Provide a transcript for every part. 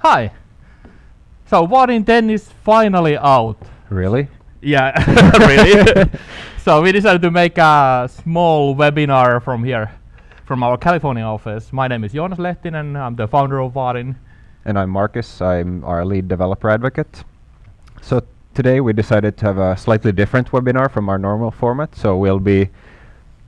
Hi. So Vaadin 10 is finally out. Really? Yeah, really. So we decided to make a small webinar from here, from our California office. My name is Joonas Lehtinen. I'm the founder of Vaadin. And I'm Marcus. I'm our lead developer advocate. So today we decided to have a slightly different webinar from our normal format. So we'll be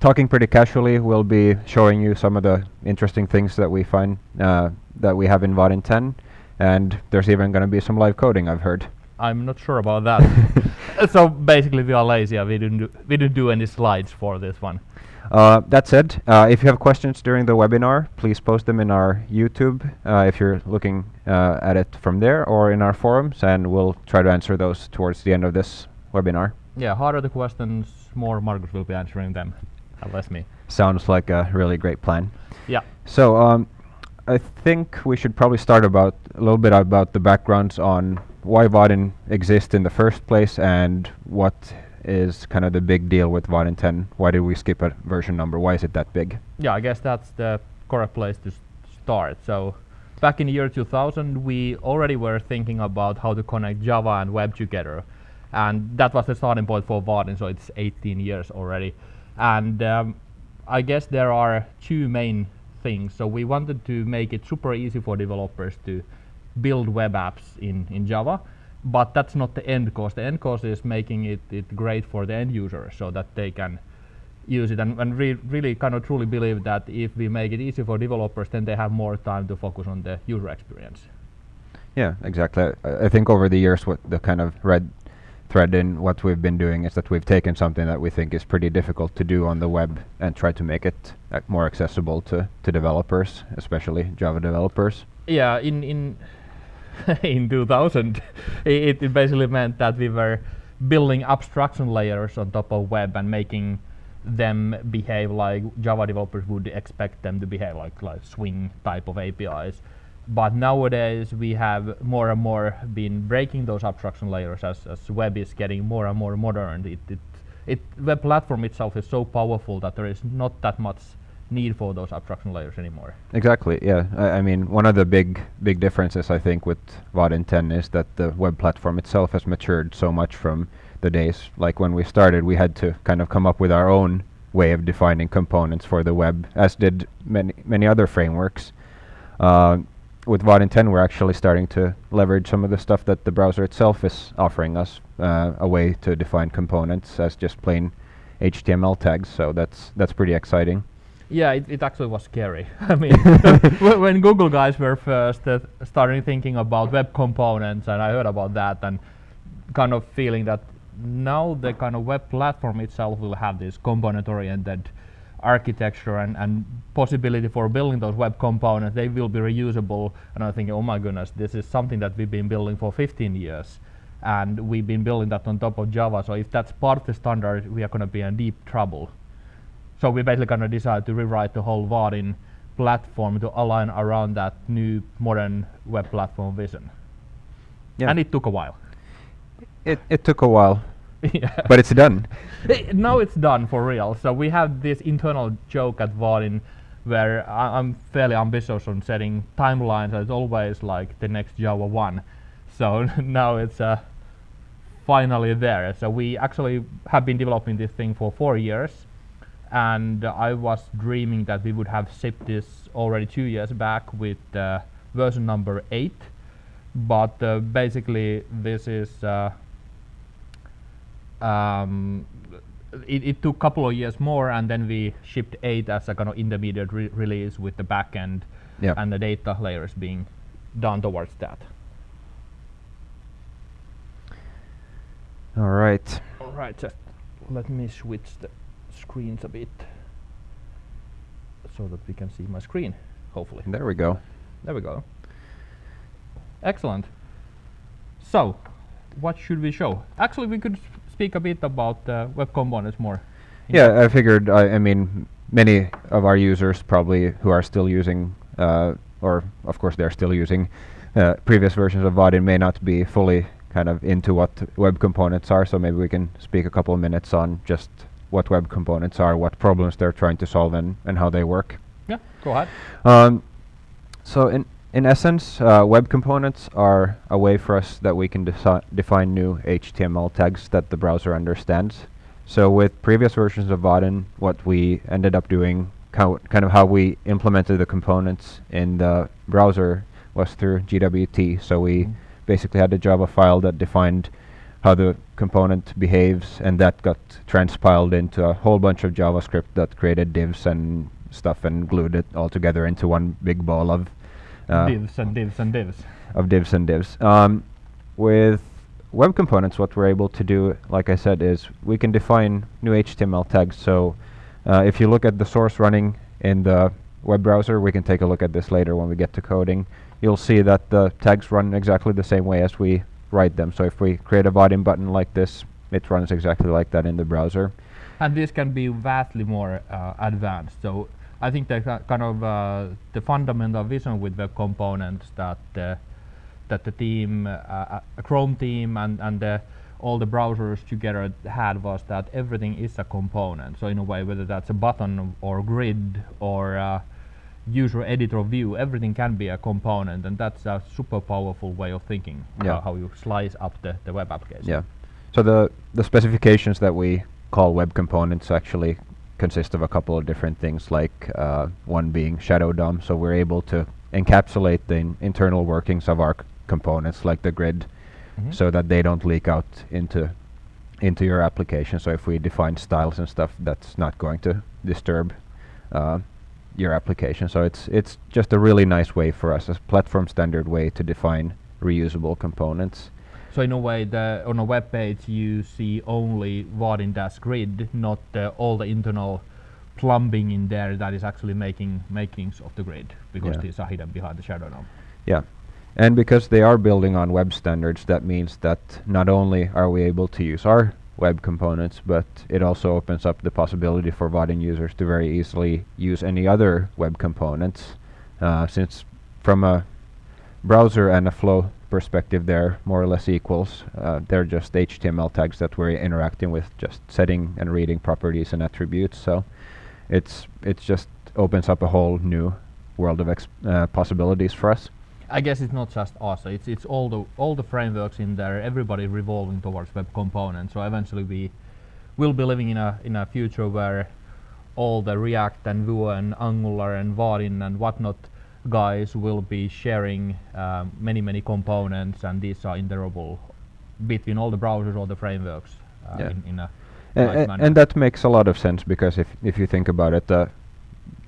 talking pretty casually. We'll be showing you some of the interesting things that we find that we have in Vaadin 10. And there's even going to be some live coding, I've heard. I'm not sure about that. So basically we are lazy. We didn't do any slides for this one. That said, if you have questions during the webinar, please post them in our YouTube if you're looking at it from there, or in our forums, and we'll try to answer those towards the end of this webinar. Yeah, harder the questions, more Marcus will be answering them, less me. Sounds like a really great plan. Yeah. So I think we should probably start a little bit about the backgrounds on why Vaadin exists in the first place and what is kind of the big deal with Vaadin 10. Why did we skip a version number? Why is it that big? Yeah, I guess that's the correct place to start. So back in the year 2000, we already were thinking about how to connect Java and web together. And that was the starting point for Vaadin, so it's 18 years already. And I guess there are two main things. So we wanted to make it super easy for developers to build web apps in Java, but that's not the end cause. The end cause is making it great for the end user so that they can use it, and really kind of truly believe that if we make it easy for developers, then they have more time to focus on the user experience. Yeah, exactly. I think over the years what the kind of red thread in what we've been doing is that we've taken something that we think is pretty difficult to do on the web and tried to make it more accessible to developers, especially Java developers. Yeah, in 2000, it basically meant that we were building abstraction layers on top of web and making them behave like Java developers would expect them to behave, like Swing type of APIs. But nowadays we have more and more been breaking those abstraction layers as web is getting more and more modern. Web platform itself is so powerful that there is not that much need for those abstraction layers anymore. Exactly, yeah. I mean, one of the big differences I think with Vaadin 10 is that the web platform itself has matured so much from the days like when we started. We had to kind of come up with our own way of defining components for the web, as did many other frameworks. With Vaadin 10 we're actually starting to leverage some of the stuff that the browser itself is offering us, a way to define components as just plain HTML tags, so that's pretty exciting. Yeah, it actually was scary. I mean, when Google guys were first starting thinking about web components, and I heard about that, and kind of feeling that now the kind of web platform itself will have this component-oriented architecture and possibility for building those web components. They will be reusable, and I'm thinking, oh my goodness, this is something that we've been building for 15 years, and we've been building that on top of Java. So if that's part of the standard, we are going to be in deep trouble. So we basically kind of decided to rewrite the whole Vaadin platform to align around that new modern web platform vision. Yeah. And it took a while. It took a while. Yeah. But it's done. Now it's done for real. So we have this internal joke at Vaadin where I'm fairly ambitious on setting timelines. It's always like the next Java 1. So now it's finally there. So we actually have been developing this thing for 4 years. And I was dreaming that we would have shipped this already 2 years back with version number 8. But basically this is it took a couple of years more, and then we shipped 8 as a kind of intermediate release with the backend and the data layers being done towards that. All right. All right, just let me switch the screens a bit so that we can see my screen, hopefully. There we go. There we go. Excellent. So, what should we show? Actually, we could speak a bit about web components more. Yeah, I figured, I mean, many of our users probably who are still using, or of course they're still using previous versions of Vaadin may not be fully kind of into what web components are, so maybe we can speak a couple of minutes on just what web components are, what problems they're trying to solve, and how they work. Yeah, go ahead. So In essence, web components are a way for us that we can define new HTML tags that the browser understands. So with previous versions of Vaadin, what we ended up doing, kind of how we implemented the components in the browser was through GWT. So we basically had a Java file that defined how the component behaves, and that got transpiled into a whole bunch of JavaScript that created divs and stuff and glued it all together into one big ball of divs and divs and divs. Of divs and divs. With web components, what we're able to do, like I said, is we can define new HTML tags. So if you look at the source running in the web browser, we can take a look at this later when we get to coding. You'll see that the tags run exactly the same way as we write them. So if we create a Vaadin button like this, it runs exactly like that in the browser. And this can be vastly more advanced. So I think that kind of the fundamental vision with web components that the team, Chrome team, and all the browsers together had was that everything is a component. So in a way, whether that's a button or grid or user editor view, everything can be a component, and that's a super powerful way of thinking. How you slice up the web application. Yeah. So the specifications that we call web components actually consist of a couple of different things, like one being shadow DOM. So we're able to encapsulate the internal workings of our components, like the grid, so that they don't leak out into your application. So if we define styles and stuff, that's not going to disturb your application. So it's just a really nice way for us, a platform standard way to define reusable components. So in a way, on a web page you see only Vaadin-grid, not all the internal plumbing in there that is actually makings of the grid, because these are hidden behind the shadow DOM. Yeah, and because they are building on web standards, that means that not only are we able to use our web components, but it also opens up the possibility for Vaadin users to very easily use any other web components, since from a browser and a flow perspective they're more or less equals. They're just HTML tags that we're interacting with, just setting and reading properties and attributes. So it's just opens up a whole new world of possibilities for us. I guess it's not just us. It's all the frameworks in there. Everybody revolving towards web components. So eventually we will be living in a future where all the React and Vue and Angular and Vaadin and whatnot guys will be sharing many components, and these are interoperable between all the browsers or the frameworks in a nice manner. And that makes a lot of sense, because if you think about it,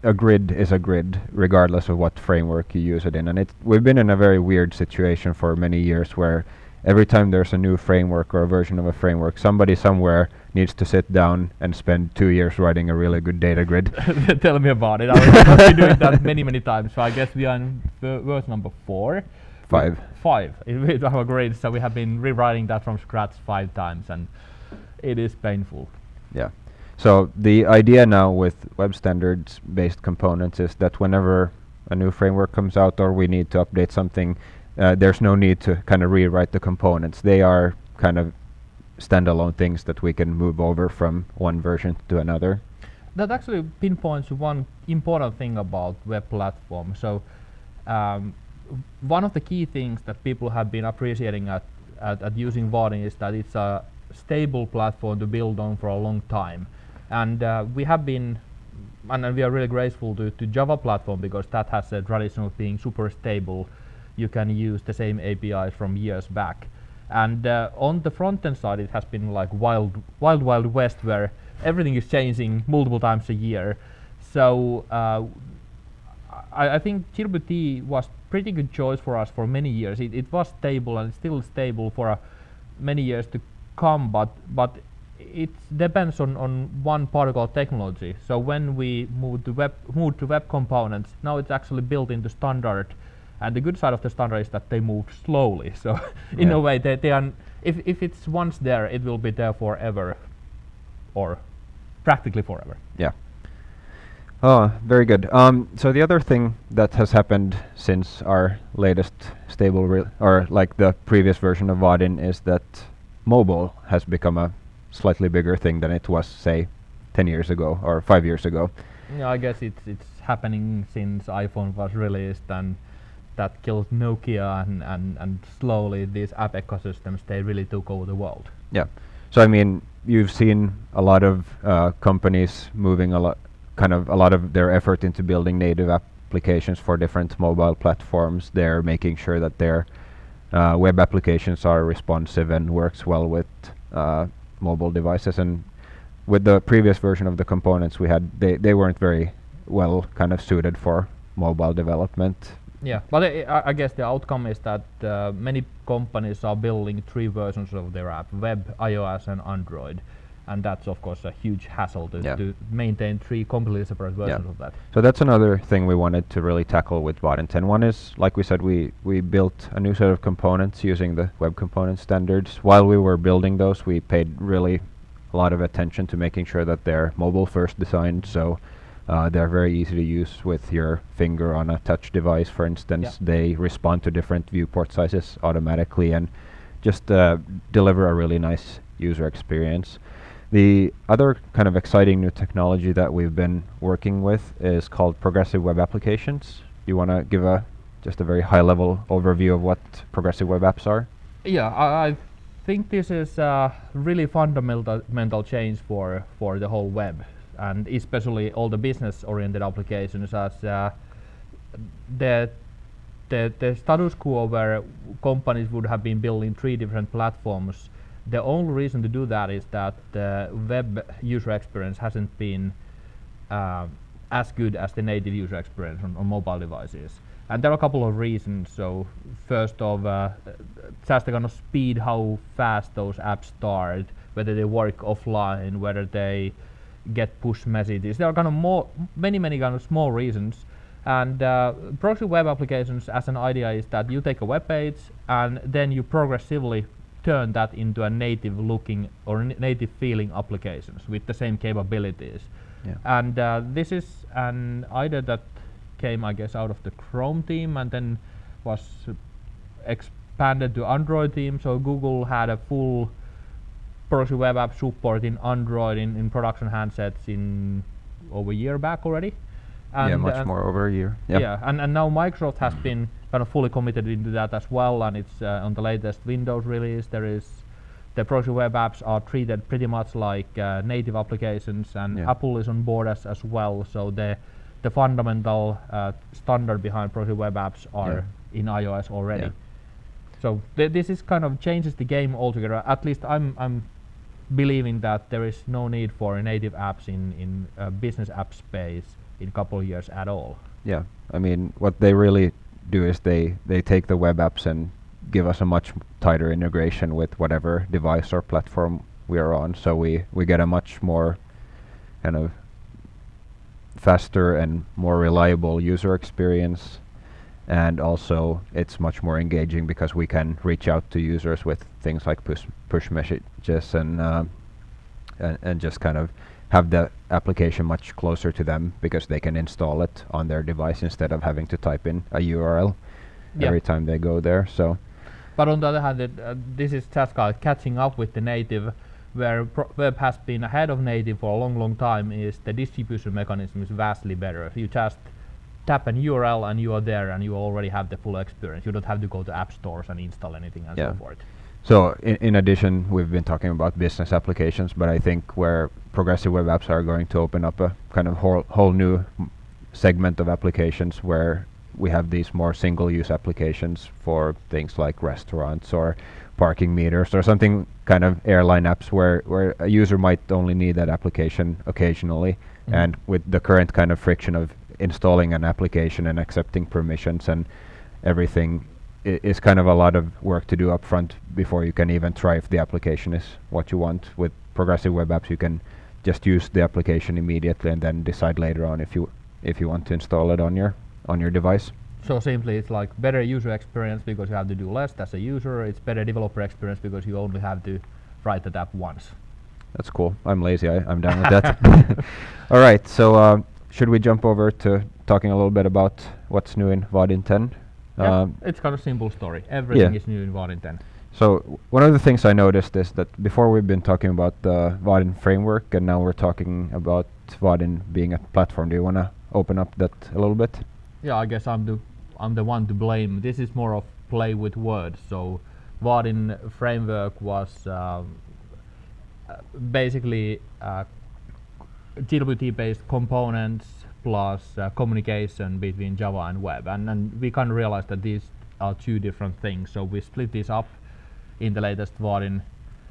a grid is a grid regardless of what framework you use it in. And we've been in a very weird situation for many years where every time there's a new framework or a version of a framework, somebody somewhere needs to sit down and spend 2 years writing a really good data grid. Tell me about it. I must be doing that many times. So I guess we are in verse number 4. 5. 5. With our grid, so we have been rewriting that from scratch 5 times, and it is painful. Yeah. So the idea now with web standards based components is that whenever a new framework comes out or we need to update something, there's no need to kind of rewrite the components. They are kind of standalone things that we can move over from one version to another. That actually pinpoints one important thing about web platform. So one of the key things that people have been appreciating at using Vaadin is that it's a stable platform to build on for a long time. And we have been, and we are really grateful to Java platform, because that has a tradition of being super stable. You can use the same APIs from years back. And on the front-end side, it has been like wild west, where everything is changing multiple times a year. So I think GWT was pretty good choice for us for many years. It was stable and still stable for many years to come, but it depends on one particle technology. So when we moved to web components, now it's actually built into standard. And the good side of the standard is that they move slowly. So in a way, they are. If it's once there, it will be there forever, or practically forever. Yeah. Oh, very good. So the other thing that has happened since our latest stable, or like the previous version of Vaadin, is that mobile has become a slightly bigger thing than it was, say, 10 years ago or 5 years ago. Yeah, I guess it's happening since iPhone was released, and that killed Nokia, and slowly these app ecosystems, they really took over the world. Yeah. So I mean, you've seen a lot of companies moving a lot of their effort into building native applications for different mobile platforms. They're making sure that their web applications are responsive and works well with mobile devices. And with the previous version of the components we had, they weren't very well kind of suited for mobile development. Yeah, but I guess the outcome is that many companies are building 3 versions of their app: web, iOS, and Android. And that's of course a huge hassle to maintain 3 completely separate versions of that. So that's another thing we wanted to really tackle with Vaadin 10. One is, like we said, we built a new set of components using the web component standards. While we were building those, we paid really a lot of attention to making sure that they're mobile first designed, so they're very easy to use with your finger on a touch device, for instance. They respond to different viewport sizes automatically and just deliver a really nice user experience. The other kind of exciting new technology that we've been working with is called progressive web applications. You want to give just a very high-level overview of what progressive web apps are? Yeah, I think this is a really fundamental change for the whole web, and especially all the business-oriented applications, as the status quo where companies would have been building 3 different platforms. The only reason to do that is that the web user experience hasn't been as good as the native user experience on mobile devices. And there are a couple of reasons. So first of, just the kind of speed, how fast those apps start, whether they work offline, whether they get push messages. There are kind of many kind of small reasons. And progressive web applications, as an idea, is that you take a web page and then you progressively turn that into a native looking or native feeling applications with the same capabilities. Yeah. And this is an idea that came, I guess, out of the Chrome team and then was expanded to Android team. So Google had a full progressive web app support in Android in production handsets in over a year back already. And much more, over a year. Yep. Yeah, and now Microsoft has been kind of fully committed into that as well, and it's on the latest Windows release. The progressive web apps are treated pretty much like native applications, and Apple is on board as well. So the fundamental standard behind progressive web apps are in iOS already. Yeah. So this is kind of changes the game altogether. At least I'm believing that there is no need for native apps in business app space in a couple of years at all. Yeah, I mean, what they really do is they take the web apps and give us a much tighter integration with whatever device or platform we are on. So we get a much more kind of faster and more reliable user experience, and also it's much more engaging because we can reach out to users with things like push messages and just kind of have the application much closer to them because they can install it on their device instead of having to type in a URL every time they go there. So, but on the other hand, this is just kind of catching up with the native, where web has been ahead of native for a long time. Is the distribution mechanism is vastly better. You just tap an URL and you are there, and you already have the full experience. You don't have to go to app stores and install anything and so forth. So in addition, we've been talking about business applications, but I think where progressive web apps are going to open up a kind of whole new segment of applications where we have these more single-use applications for things like restaurants or parking meters or something, kind of airline apps where a user might only need that application occasionally. And with the current kind of friction of installing an application and accepting permissions and everything, is kind of a lot of work to do up front before you can even try if the application is what you want. With progressive web apps, you can just use the application immediately and then decide later on if you want to install it on your device. So simply, it's like better user experience because you have to do less as a user. It's better developer experience because you only have to write the app once. That's cool. I'm lazy. I'm down with that. All right. So should we jump over to talking a little bit about what's new in Vaadin 10? It's kind of simple story. Everything is new in Vaadin 10. So one of the things I noticed is that before we've been talking about the Vaadin framework, and now we're talking about Vaadin being a platform. Do you want to open up that a little bit? Yeah, I guess I'm I'm the one to blame. This is more of play with words. So Vaadin framework was basically GWT-based components plus communication between Java and web, and we kind of realized that these are two different things. So we split this up in the latest Vaadin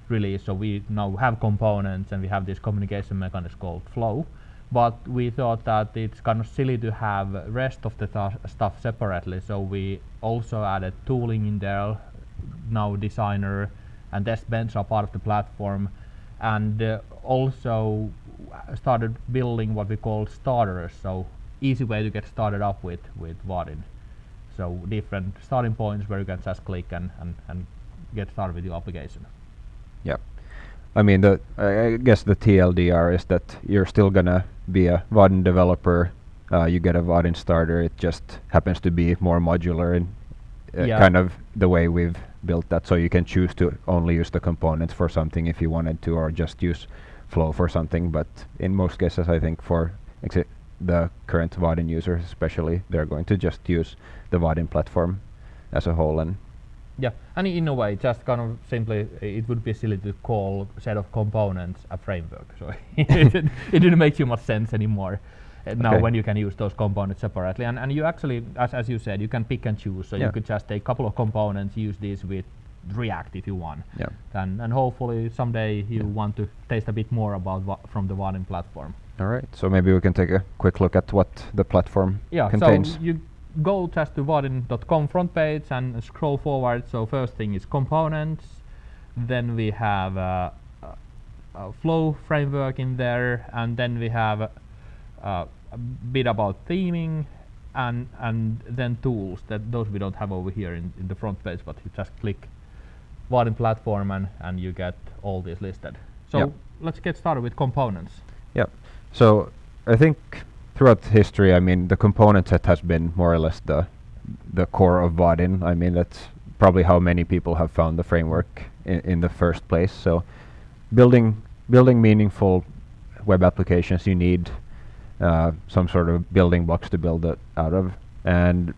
release. So we now have components and we have this communication mechanism called flow. But we thought that it's kind of silly to have rest of the stuff separately. So we also added tooling in there. Now Designer and Test Bench are part of the platform, and also started building what we call starters. So easy way to get started up with Vaadin. So different starting points where you can just click and get started with your application. Yeah. I mean, I guess the TLDR is that you're still gonna be a Vaadin developer. You get a Vaadin starter. It just happens to be more modular and kind of the way we've built that. So you can choose to only use the components for something if you wanted to, or just use Flow for something. But in most cases, I think for the current Vaadin users, especially, they're going to just use the Vaadin platform as a whole. And yeah, and in a way, just kind of simply, it would be silly to call a set of components a framework. So it didn't make too much sense anymore. Now when you can use those components separately, and you actually, as you said, you can pick and choose. So you could just take a couple of components, use these with React if you want, and hopefully someday you want to taste a bit more about from the Vaadin platform. All right, so maybe we can take a quick look at what the platform contains. So you go just to vaadin.com front page and scroll forward. So first thing is components, then we have a flow framework in there, and then we have a bit about theming, and then tools. Those we don't have over here in the front page, but you just click Vaadin platform and you get all these listed. So let's get started with components. Yeah. So I think throughout history, I mean, the component set has been more or less the core of Vaadin. I mean, that's probably how many people have found the framework in the first place. So building meaningful web applications, you need some sort of building blocks to build it out of. And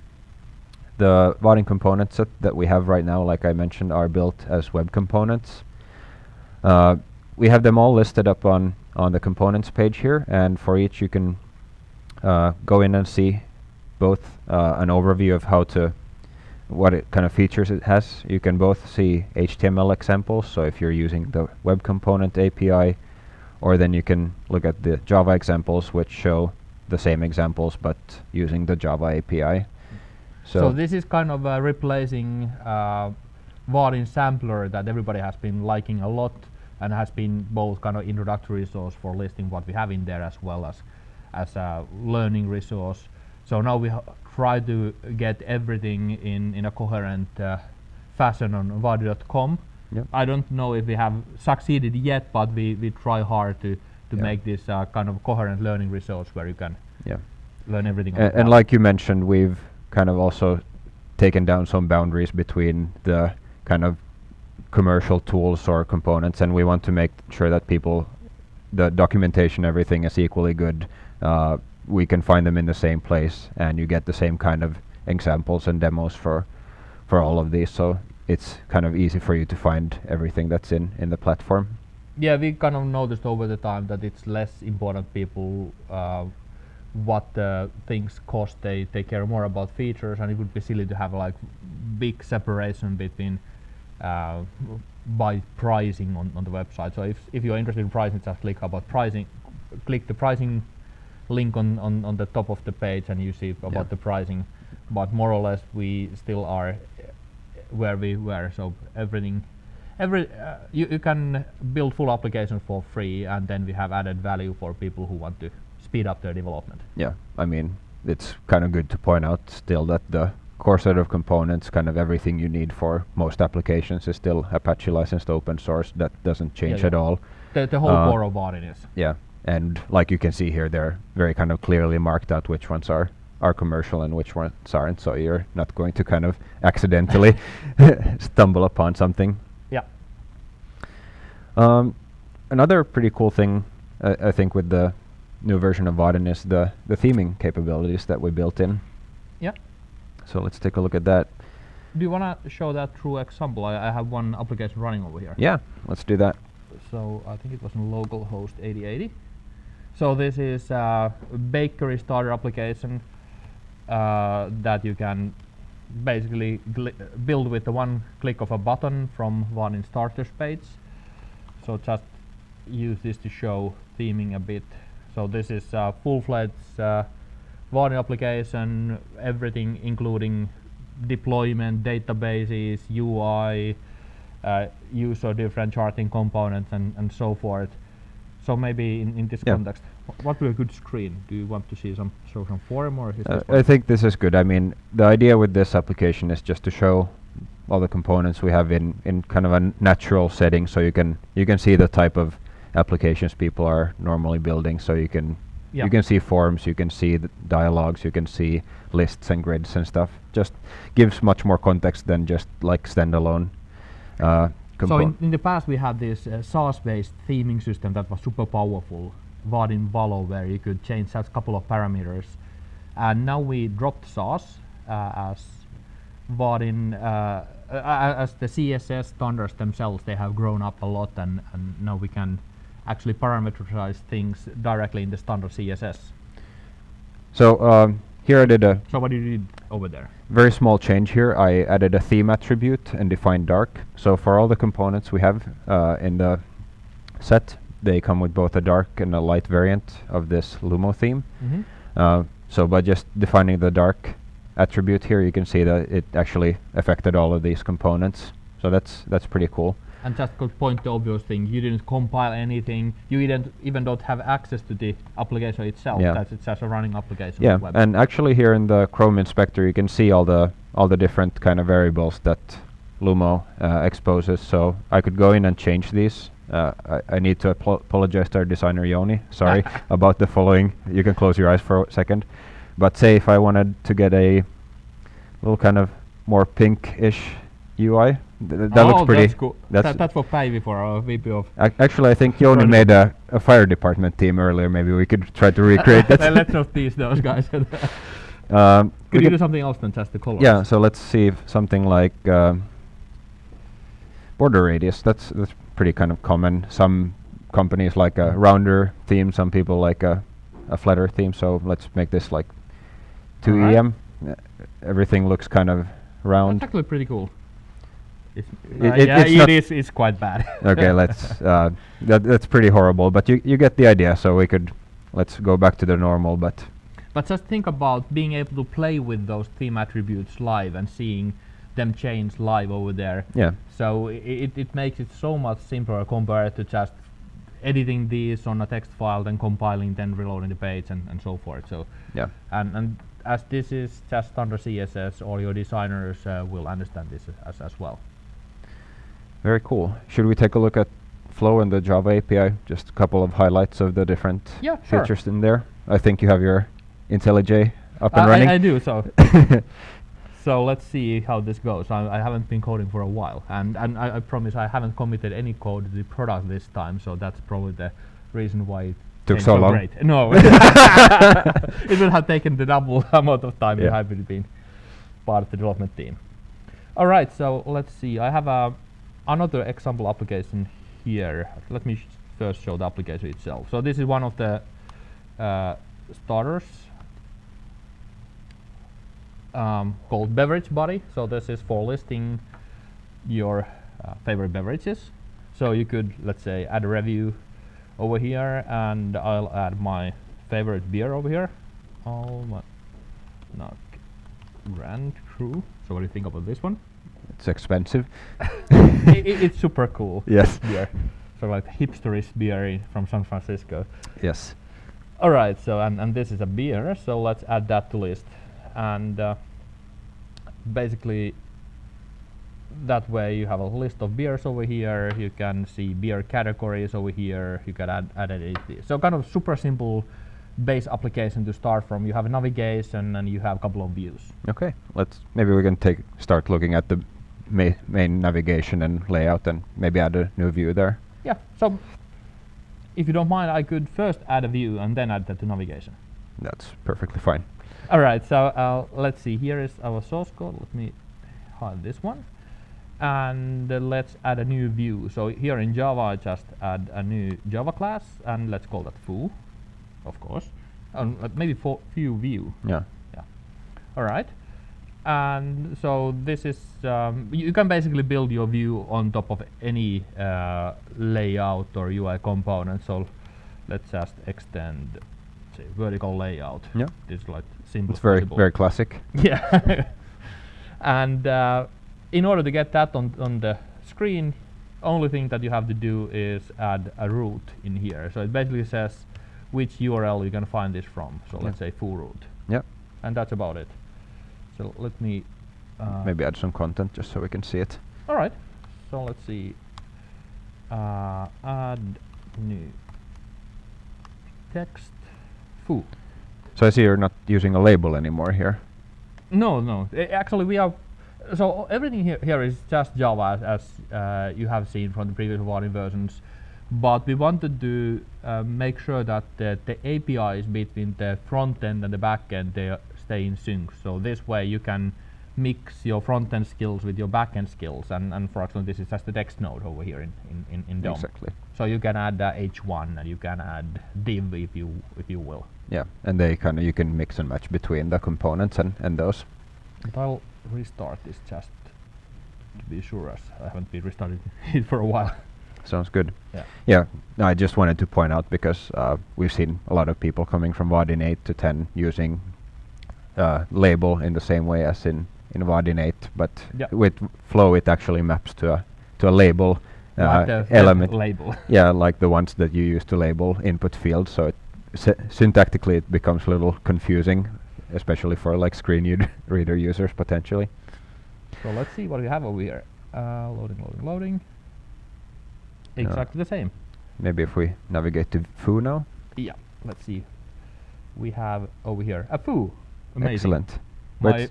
the Vaadin component set that we have right now, like I mentioned, are built as web components. We have them all listed up on the components page here, and for each you can go in and see both an overview of what kind of features it has. You can both see HTML examples, so if you're using the web component API, or then you can look at the Java examples, which show the same examples but using the Java API. So this is kind of replacing Vaadin sampler that everybody has been liking a lot, and has been both kind of introductory resource for listing what we have in there, as well as a learning resource. So now we try to get everything in a coherent fashion on vaadin.com. I don't know if we have succeeded yet, but we try hard to make this kind of coherent learning resource where you can learn everything. And like you mentioned, we've kind of also taken down some boundaries between the kind of commercial tools or components, and we want to make sure that the documentation, everything is equally good. We can find them in the same place, and you get the same kind of examples and demos for all of these. So it's kind of easy for you to find everything that's in the platform. Yeah, we kind of noticed over the time that it's less important people what things cost. They care more about features, and it would be silly to have like big separation between by pricing on the website. So if you're interested in pricing, just click about pricing, click the pricing link on the top of the page, and you see about the pricing. But more or less we still are where we were. So you can build full applications for free, and then we have added value for people who want to speed up their development. Yeah, I mean, it's kind of good to point out still that the core set of components, kind of everything you need for most applications, is still Apache licensed open source. That doesn't change at all. The whole core of Vaadin is. Yeah, and like you can see here, they're very kind of clearly marked out which ones are commercial and which ones aren't, so you're not going to kind of accidentally stumble upon something. Yeah. Another pretty cool thing I think with the new version of Vaadin is the theming capabilities that we built in. Yeah. So let's take a look at that. Do you want to show that through example? I have one application running over here. Yeah, let's do that. So I think it was in localhost 8080. So this is a bakery starter application that you can basically build with the one click of a button from Vaadin starters page. So just use this to show theming a bit. So this is a full-fledged Vaadin application, everything including deployment, databases, UI, use of different charting components and so forth. So maybe in this context, what would a good screen? Do you want to see some form or is this I think this is good. I mean, the idea with this application is just to show all the components we have in kind of a natural setting, so you can see the type of applications people are normally building. So you can see forms, you can see the dialogues, you can see lists and grids and stuff. Just gives much more context than just like standalone. So in the past we had this SaaS-based theming system that was super powerful, Vaadin Valo, where you could change a couple of parameters. And now we dropped SaaS as Vaadin, as the CSS standards themselves, they have grown up a lot, and now we can actually parameterize things directly in the standard CSS. So here I did a So what did you do over there? very small change here. I added a theme attribute and defined dark. So for all the components we have in the set, they come with both a dark and a light variant of this Lumo theme. So by just defining the dark attribute here, you can see that it actually affected all of these components. So that's pretty cool. And just to point the obvious thing, you didn't compile anything. You even don't have access to the application itself. It's just a running application. Yeah, on the web. and actually here in the Chrome inspector, you can see all the different kind of variables that Lumo exposes. So I could go in and change these. I need to apologize to our designer Joni. Sorry about the following. You can close your eyes for a second. But say if I wanted to get a little kind of more pink-ish UI, that looks pretty. That's cool. That's what Päivi for our VP of. Actually, I think Joni made a fire department theme earlier. Maybe we could try to recreate that. Let's not tease those guys. Could you do something else than just the colors? Yeah. So let's see if something like border radius. That's pretty kind of common. Some companies like a rounder theme. Some people like a flatter theme. So let's make this like 2 EM. Everything looks kind of round. That's actually pretty cool. It's quite bad. Okay, let's. That's pretty horrible, but you get the idea. So let's go back to the normal, but just think about being able to play with those theme attributes live and seeing them change live over there. Yeah. So it makes it so much simpler compared to just editing these on a text file, then compiling, then reloading the page, and so forth. So yeah. And as this is just standard CSS, all your designers will understand this as well. Very cool. Should we take a look at Flow and the Java API? Just a couple of highlights of the different features in there. I think you have your IntelliJ up and running. I do. So so let's see how this goes. I haven't been coding for a while, and I promise I haven't committed any code to the product this time. So that's probably the reason why it took so long. Great. No, it would have taken the double amount of time if I had been part of the development team. All right, so let's see. I have another example application here. Let me first show the application itself. So this is one of the starters called Beverage Body. So this is for listing your favorite beverages. So you could, let's say, add a review over here, and I'll add my favorite beer over here. Grand Cru. So what do you think about this one? It's expensive. It's super cool. Yes. Beer. So like hipsterish beer from San Francisco. Yes. All right. So and this is a beer. So let's add that to list, and basically that way you have a list of beers over here. You can see beer categories over here. You can add it. So kind of super simple base application to start from. You have a navigation and you have a couple of views. Okay. Maybe we can start looking at the main navigation and layout, and maybe add a new view there. Yeah. So if you don't mind, I could first add a view and then add that to navigation. That's perfectly fine. All right, so let's see. Here is our source code. Let me hide this one, and let's add a new view. So here in Java, I just add a new Java class, and let's call that foo, of course, maybe for view view. Yeah. Yeah. All right. And so this is you can basically build your view on top of any layout or UI component. So let's just extend, say, vertical layout. Yeah. This is like simple. It's very classic. Yeah. And in order to get that on the screen, only thing that you have to do is add a root in here. So it basically says which URL you can find this from. So let's say foo root. Yeah. And that's about it. So let me maybe add some content just so we can see it. all right. So let's see. Add new text foo. So I see you're not using a label anymore here. No. Actually, we are. So everything here is just Java, as you have seen from the previous Vaadin versions. But we wanted to make sure that the APIs between the front end and the back end, they stay in sync. So this way you can mix your front end skills with your back end skills. And for example, this is just the text node over here in DOM. Exactly. So you can add H1 and you can add div if you will. Yeah, and they you can mix and match between the components and those. But I'll restart this just to be sure, as I haven't been restarting it for a while. Sounds good. Yeah. Yeah, no, I just wanted to point out because we've seen a lot of people coming from Vaadin 8 to 10 using label in the same way as in Vaadin 8, but with Flow it actually maps to a label Like the element. label. Yeah, like the ones that you use to label input fields. So syntactically it becomes a little confusing, especially for like screen reader users potentially. So let's see what we have over here. Loading. Exactly the same. Maybe if we navigate to foo now. Yeah, let's see. We have over here a foo. Amazing. Excellent.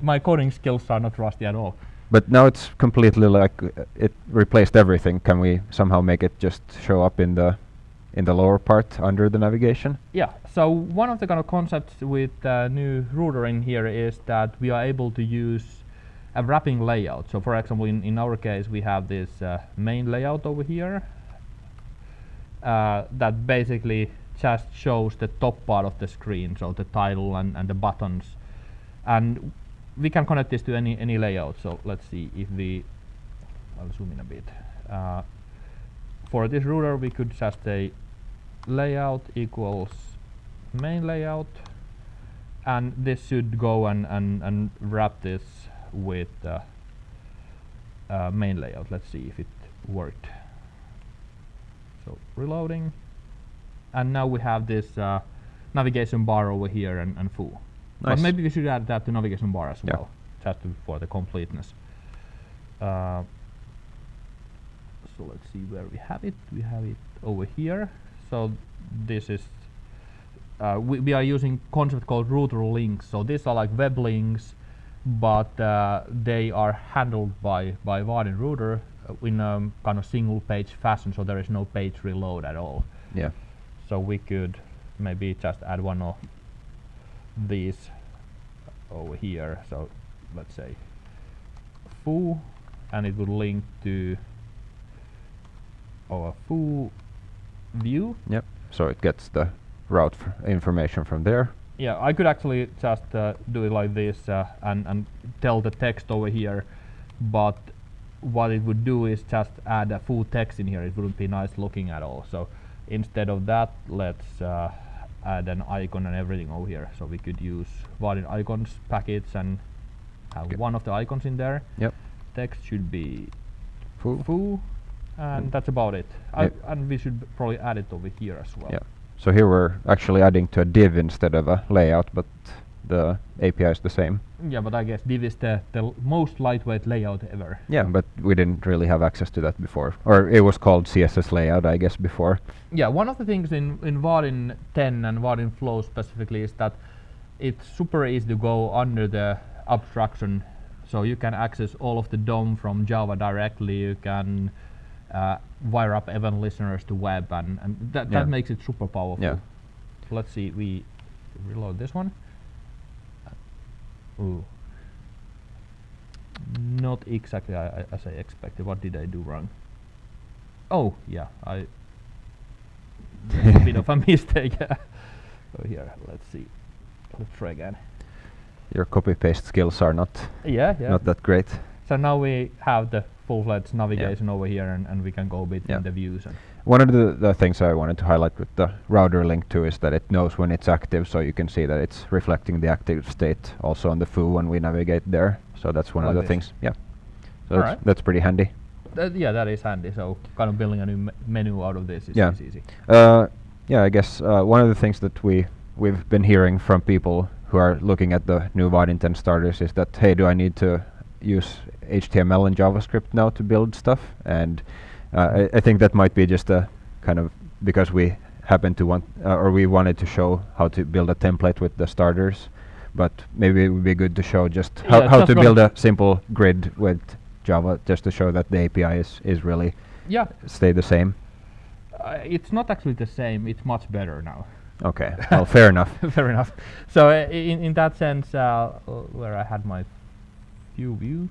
My coding skills are not rusty at all. But now it's completely like it replaced everything. Can we somehow make it just show up in the lower part under the navigation? Yeah. So one of the kind of concepts with the new router in here is that we are able to use a wrapping layout. So for example, in our case, we have this main layout over here that basically just shows the top part of the screen, so the title and the buttons. And we can connect this to any layout. So let's see if I'll zoom in a bit. For this router, we could just say layout equals main layout, and this should go and wrap this with main layout. Let's see if it worked. So reloading, and now we have this navigation bar over here and foo. Nice. But maybe we should add that to navigation bar as Yeah. well, just for the completeness. So let's see where we have it. We have it over here. So this is we are using concept called router links. So these are like web links, but they are handled by Vaadin router in a kind of single page fashion. So there is no page reload at all. Yeah. So we could maybe just add one of these over here. So let's say foo, and it would link to our foo view. Yep. So it gets the route information from there. Yeah, I could actually just do it like this and tell the text over here, but what it would do is just add a full text in here. It wouldn't be nice looking at all. So instead of that, let's add an icon and everything over here. So we could use Vaadin icons package and have one of the icons in there. Yep. Text should be Foo. and that's about it. And we should probably add it over here as well. Yeah. So here we're actually adding to a div instead of a layout, but the API is the same. Yeah, but I guess div is the most lightweight layout ever. Yeah, but we didn't really have access to that before. Or it was called CSS layout, I guess, before. Yeah, one of the things in Vaadin 10 and Vaadin Flow specifically is that it's super easy to go under the abstraction. So you can access all of the DOM from Java directly. You can wire up event listeners to web, and that makes it super powerful. Yeah. Let's see, we reload this one. Ooh. Not exactly as I expected. What did I do wrong? Oh, yeah, I made a bit of a mistake. So here, let's see. Let's try again. Your copy-paste skills are not Yeah. not that great. So now we have the full-fledged navigation over here, and we can go between the views. And one of the things I wanted to highlight with the router link too is that it knows when it's active, so you can see that it's reflecting the active state also on the foo when we navigate there. So that's one of the things. Yeah. So that's pretty handy. That is handy. So kind of building a new menu out of this is easy. I guess one of the things that we've been hearing from people who are looking at the new Vaadin 10 starters is that, hey, do I need to use HTML and JavaScript now to build stuff? And I think that might be just a kind of because we happen to want or we wanted to show how to build a template with the starters, but maybe it would be good to show just how to build a simple grid with Java, just to show that the API is really stay the same. It's not actually the same. It's much better now. Okay, well, fair enough. Fair enough. So in that sense, where I had my view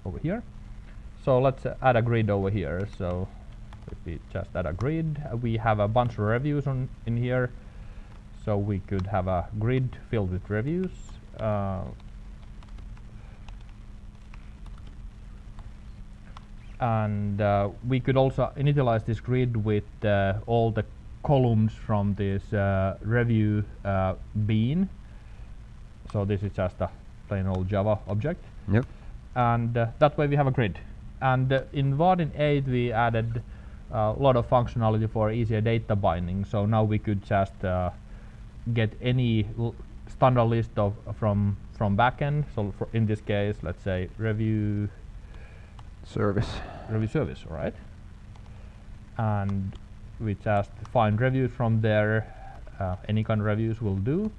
over here. So let's add a grid over here. So if we just add a grid, we have a bunch of reviews in here. So we could have a grid filled with reviews. And we could also initialize this grid with all the columns from this review bean. So this is just a plain old Java object. Yep. And that way we have a grid. And in Vaadin 8 we added a lot of functionality for easier data binding. So now we could just get any standard list of from backend. So in this case, let's say review service, all right? And we just find reviews from there. Any kind of reviews will do.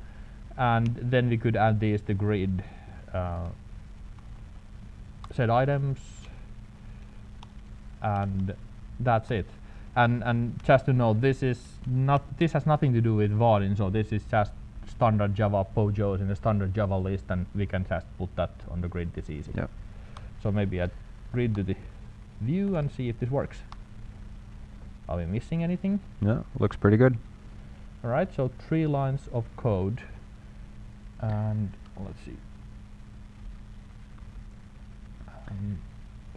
And then we could add these to grid. Set items, and that's it. And just to know, this has nothing to do with Vaadin. So this is just standard Java POJOs in the standard Java list, and we can just put that on the grid. This easy. Yeah. So maybe add grid to the view and see if this works. Are we missing anything? No, looks pretty good. All right. So 3 lines of code, and let's see.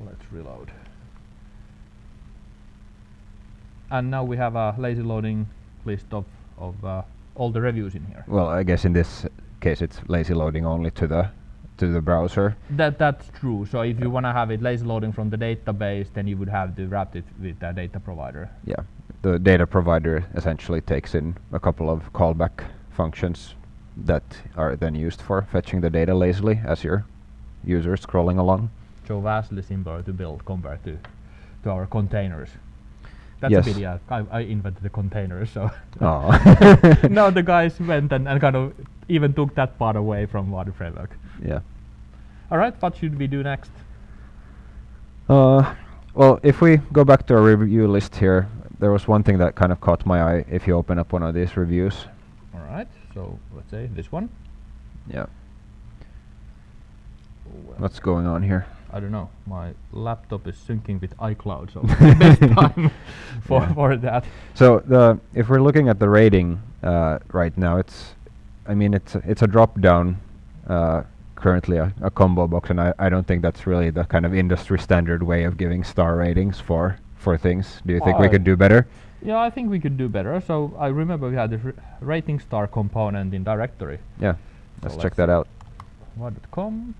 Let's reload. And now we have a lazy loading list of all the reviews in here. Well, I guess in this case it's lazy loading only to the browser. That's true. So if you want to have it lazy loading from the database, then you would have to wrap it with a data provider. Yeah, the data provider essentially takes in a couple of callback functions that are then used for fetching the data lazily as your user scrolling along. So vastly simpler to build compared to our containers. That's yes. a pity. I invented the containers, so oh. now the guys went and kind of even took that part away from Vaadin framework. Yeah. All right, what should we do next? Well, if we go back to our review list here, there was one thing that kind of caught my eye if you open up one of these reviews. All right, so let's say this one. Yeah. What's going on here? I don't know. My laptop is syncing with iCloud, so best time for that. So if we're looking at the rating right now, it's a drop down currently a combo box, and I don't think that's really the kind of industry standard way of giving star ratings for things. Do you think we could do better? Yeah, I think we could do better. So I remember we had the rating star component in directory. Yeah, let's check that out. Vaadin.com.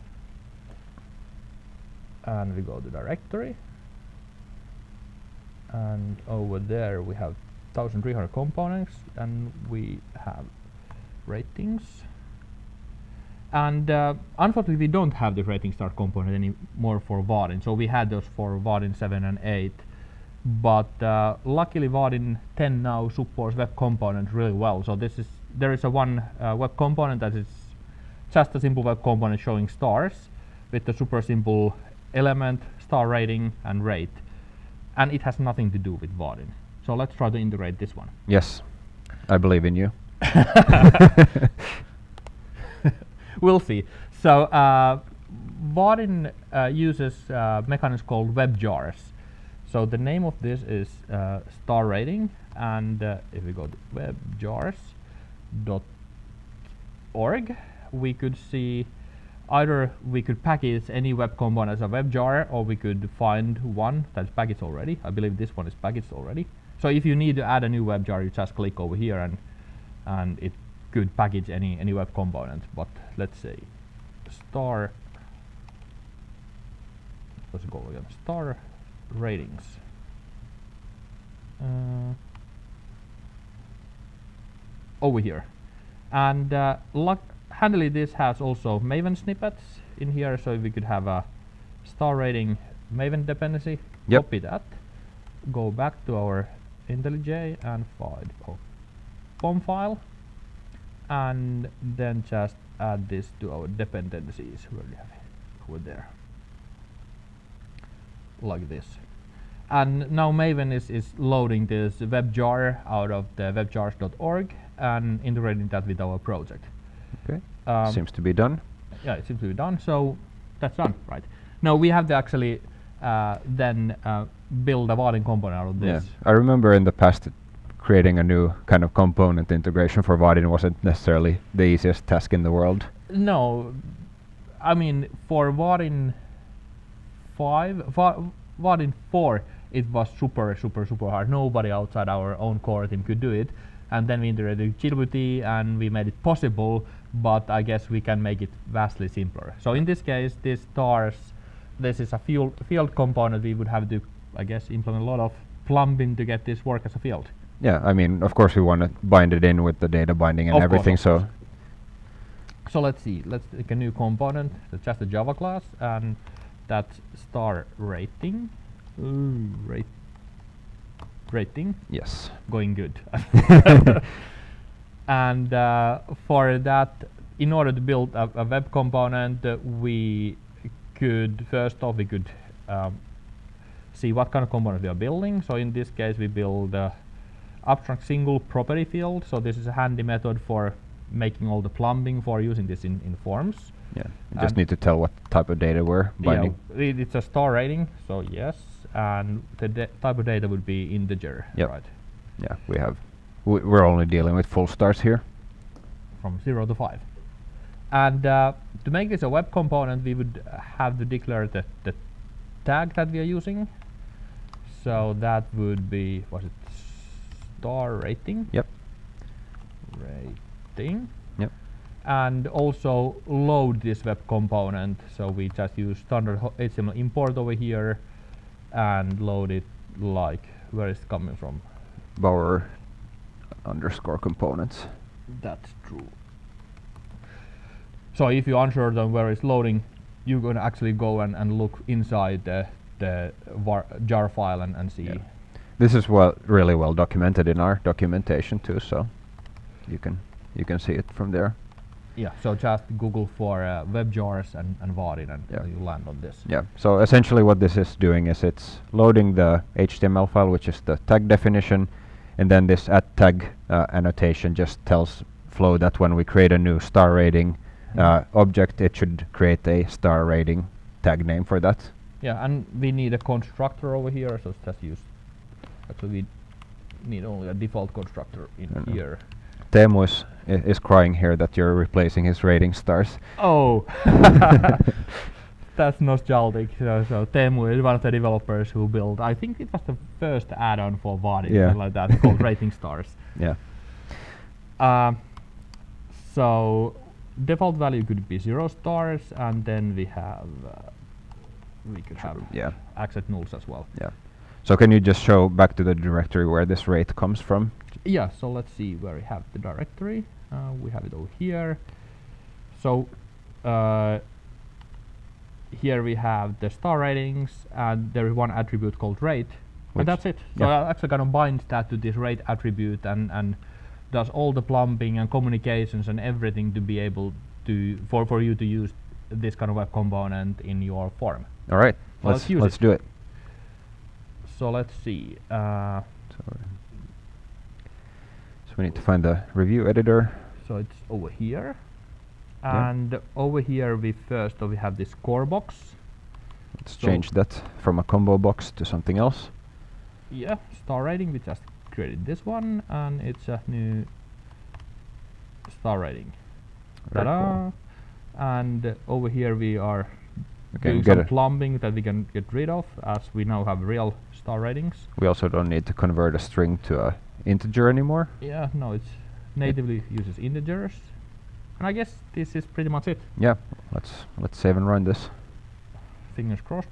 And we go to directory, and over there we have 1300 components, and we have ratings. And unfortunately we don't have the rating star component anymore for Vaadin, so we had those for Vaadin 7 and 8, but luckily Vaadin 10 now supports web components really well. So there is a one web component that is just a simple web component showing stars with the super simple element, star rating, and rate, and it has nothing to do with Vaadin. So let's try to integrate this one. Yes, I believe in you. We'll see. So Vaadin uses mechanisms called web jars. So the name of this is star rating, and if we go to webjars.org, we could see either we could package any web component as a web jar, or we could find one that's packaged already. I believe this one is packaged already. So if you need to add a new web jar, you just click over here and it could package any web component. But let's say star, let's go again, star ratings. Over here. And handily this has also Maven snippets in here, so we could have a star rating Maven dependency. Yep. Copy that, go back to our IntelliJ and find our POM file, and then just add this to our dependencies. Where do you have it? Over there, like this. And now Maven is loading this web jar out of the webjars.org and integrating that with our project. Okay. Seems to be done. Yeah, it seems to be done. So that's done, right? Now we have to actually then build a Vaadin component out of this. Yeah. I remember in the past creating a new kind of component integration for Vaadin wasn't necessarily the easiest task in the world. No, I mean for Vaadin 4, it was super hard. Nobody outside our own core team could do it. And then we integrated JWT and we made it possible, but I guess we can make it vastly simpler. So in this case, this stars, this is a field component. We would have to, I guess, implement a lot of plumbing to get this work as a field. Yeah, I mean, of course we want to bind it in with the data binding and everything, so. So let's see, let's take a new component, that's just a Java class, and that's star rating. Rating. Yes. Going good. And for that, in order to build a web component, we could first off see what kind of component we are building. So in this case, we build abstract single property field. So this is a handy method for making all the plumbing for using this in forms. Yeah. You just need to tell what type of data we're binding. Yeah, it's a star rating. So yes. And the type of data would be integer, yep. Right? Yeah, we're only dealing with full stars here. From 0 to 5. And to make this a web component, we would have to declare the tag that we are using. So that would be, was it star rating? Yep. Rating. Yep. And also load this web component. So we just use standard HTML import over here and load it like, where is it coming from? Bower underscore components. That's true. So if you're unsure on where it's loading, you're going to actually go and look inside the jar file and see. Yeah. This is really well documented in our documentation too, so you can see it from there. Yeah, so just Google for web jars and Vaadin and you land on this. Yeah, so essentially what this is doing is it's loading the HTML file, which is the tag definition, and then this @tag annotation just tells Flow that when we create a new star rating object, it should create a star rating tag name for that. Yeah, and we need a constructor over here, so it's just use. Actually, we need only a default constructor in here. Teemu is crying here that you're replacing his rating stars. Oh, that's nostalgic. So Teemu is one of the developers who built, I think it was the first add-on for Vaadin, something like that, called Rating Stars. Yeah. So default value could be 0 stars, and then we have we could have accept nulls as well. Yeah. So can you just show back to the directory where this rate comes from? Yeah, so let's see where we have the directory. We have it over here. So here we have the star ratings, and there is one attribute called rate, and that's it. So I actually kind of binds that to this rate attribute and does all the plumbing and communications and everything to be able to for you to use this kind of web component in your form. All right, let's do it. So let's see. So we need to find the review editor. So it's over here. And over here we have this core box. Let's change that from a combo box to something else. Yeah, star rating, we just created this one, and it's a new star rating. Very Ta-da! cool. And over here we are doing some plumbing that we can get rid of, as we now have real star ratings. We also don't need to convert a string to a integer anymore. Yeah, no, it's natively uses integers. And I guess this is pretty much it. Yeah, let's save and run this. Fingers crossed.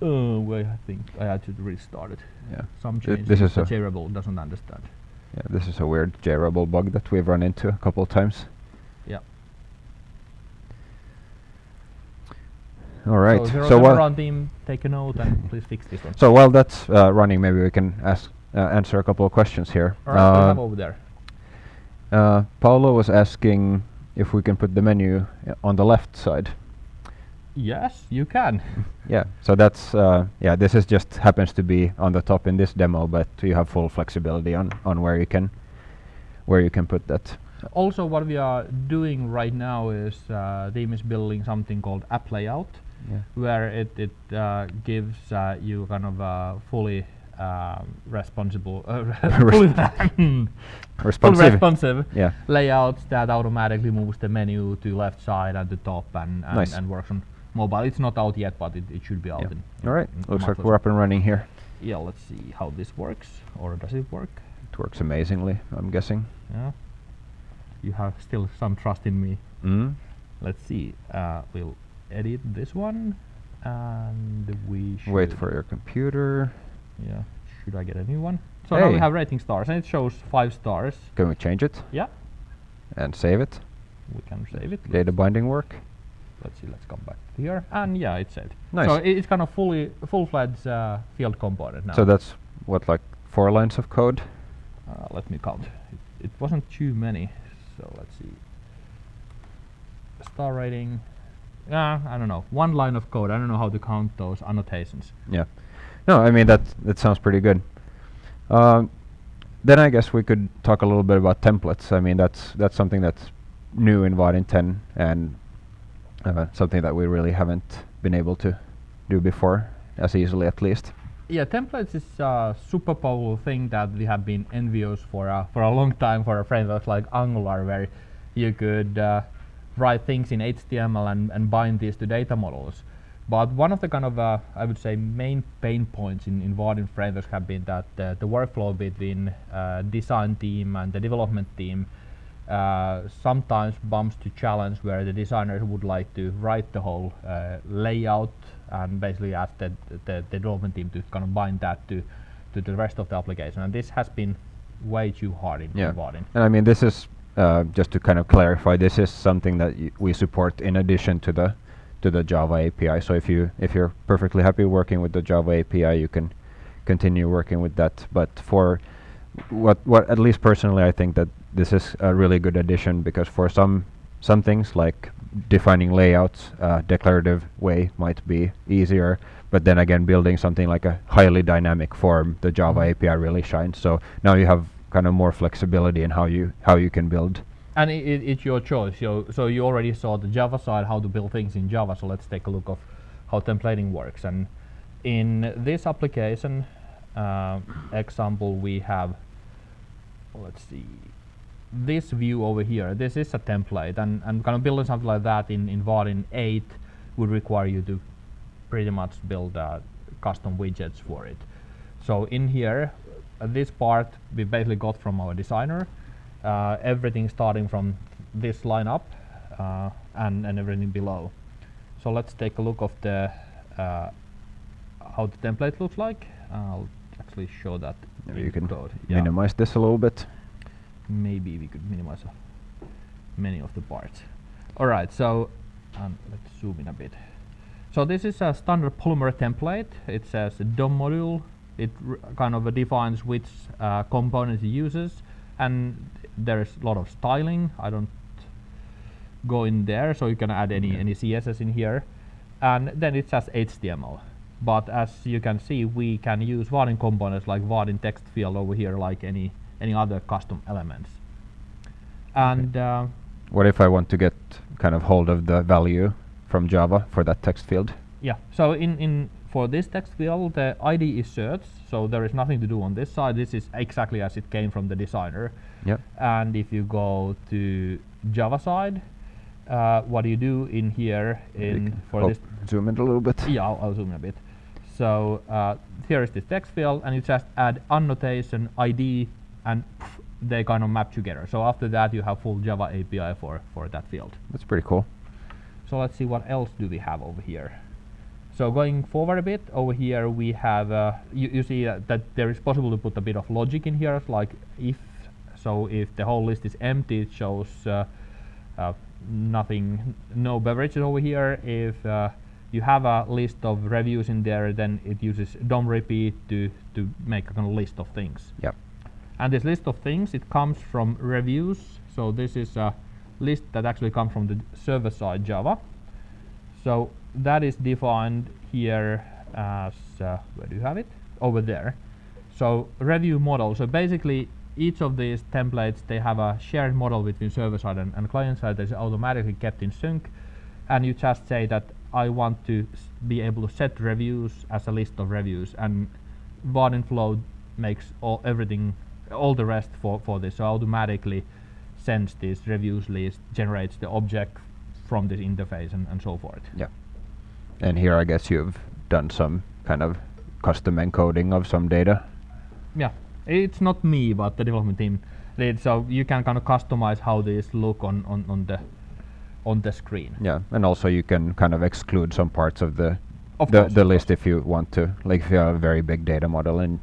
Wait, I think I had to restart it. Yeah. Some changes this is the a JRebel doesn't understand. Yeah, this is a weird JRebel bug that we've run into a couple of times. Yeah. All right. So while team, take a note and please fix this one. So while that's running, maybe we can answer a couple of questions here. All right, what do you have over there? Paolo was asking if we can put the menu on the left side. Yes, you can. Yeah, so that's this is just happens to be on the top in this demo, but you have full flexibility on where you can put that. Also, what we are doing right now is team is building something called app layout, where it gives you kind of fully responsive layouts that automatically moves the menu to left side and the top and works on mobile. It's not out yet, but it should be out. All right, looks like we're up and running here. Yeah, let's see how this works, or does it work? It works amazingly, I'm guessing. Yeah. You have still some trust in me. Let's see. We'll edit this one, and we should wait for your computer. Yeah. Should I get a new one? So now we have rating stars, and it shows 5 stars. Can we change it? Yeah. And save it? We can save it. Data binding work? Let's see. Let's come back here, and yeah, it's saved. Nice. So it's kind of full-fledged field component now. So that's what, like 4 lines of code? Let me count. It wasn't too many. So let's see. Star rating. I don't know. 1 line of code. I don't know how to count those annotations. Yeah. No, I mean that sounds pretty good. Then I guess we could talk a little bit about templates. I mean that's something that's new in Vaadin 10 and something that we really haven't been able to do before, as easily at least. Yeah, templates is a super powerful thing that we have been envious for a long time for a framework like Angular, where you could write things in HTML and bind these to data models. But one of the kind of, I would say, main pain points in Vaadin frameworks have been that the workflow between design team and the development team sometimes bumps to challenge where the designers would like to write the whole layout and basically ask the development team to kind of bind that to the rest of the application. And this has been way too hard in Vaadin. And I mean, this is, just to kind of clarify, this is something that we support in addition to the Java API. So if you're perfectly happy working with the Java API, you can continue working with that. But for what at least personally, I think that this is a really good addition, because for some things like defining layouts, declarative way might be easier. But then again, building something like a highly dynamic form, the Java API really shines. So now you have kind of more flexibility in how you can build. And it's your choice. So you already saw the Java side, how to build things in Java. So let's take a look of how templating works. And in this application example, we have, let's see, this view over here. This is a template, and kind of building something like that in Vaadin 8 would require you to pretty much build custom widgets for it. So in here, this part we basically got from our designer. Everything starting from this line up and everything below. So let's take a look of the how the template looks like. I'll actually show that. Maybe you can code. minimize this a little bit. Maybe we could minimize many of the parts. Alright, so let's zoom in a bit. So this is a standard Polymer template. It says DOM module. It kind of defines which components it uses, and there's a lot of styling. I don't go in there, so you can add any CSS in here, and then it says HTML. But as you can see, we can use Vaadin components like Vaadin text field over here, like any other custom elements. And What if I want to get kind of hold of the value from Java for that text field? yeah, so in for this text field, the ID is searched, so there is nothing to do on this side. This is exactly as it came from the designer. Yep. And if you go to Java side, what you do in here for this, zoom in a little bit. yeah, I'll zoom in a bit. So here is this text field, and you just add annotation, ID, and they kind of map together. So after that, you have full Java API for that field. That's pretty cool. So let's see what else do we have over here. So going forward a bit, over here we have, you see that there is possible to put a bit of logic in here, like if the whole list is empty, it shows nothing, no beverages over here. If you have a list of reviews in there, then it uses DOM repeat to make a kind of list of things. Yep. And this list of things, it comes from reviews. So this is a list that actually comes from the server-side Java. So that is defined here as, where do you have it? Over there. So review model. So basically each of these templates, they have a shared model between server-side and client-side that is automatically kept in sync. And you just say that I want to be able to set reviews as a list of reviews, and Vaadin Flow makes all the rest for this. So automatically sends this reviews list, generates the object from this interface and so forth. Yeah. And here I guess you've done some kind of custom encoding of some data. Yeah, it's not me, but the development team did. So you can kind of customize how these look on the screen. Yeah, and also you can kind of exclude some parts of the Of list if you want to. Like if you have a very big data model and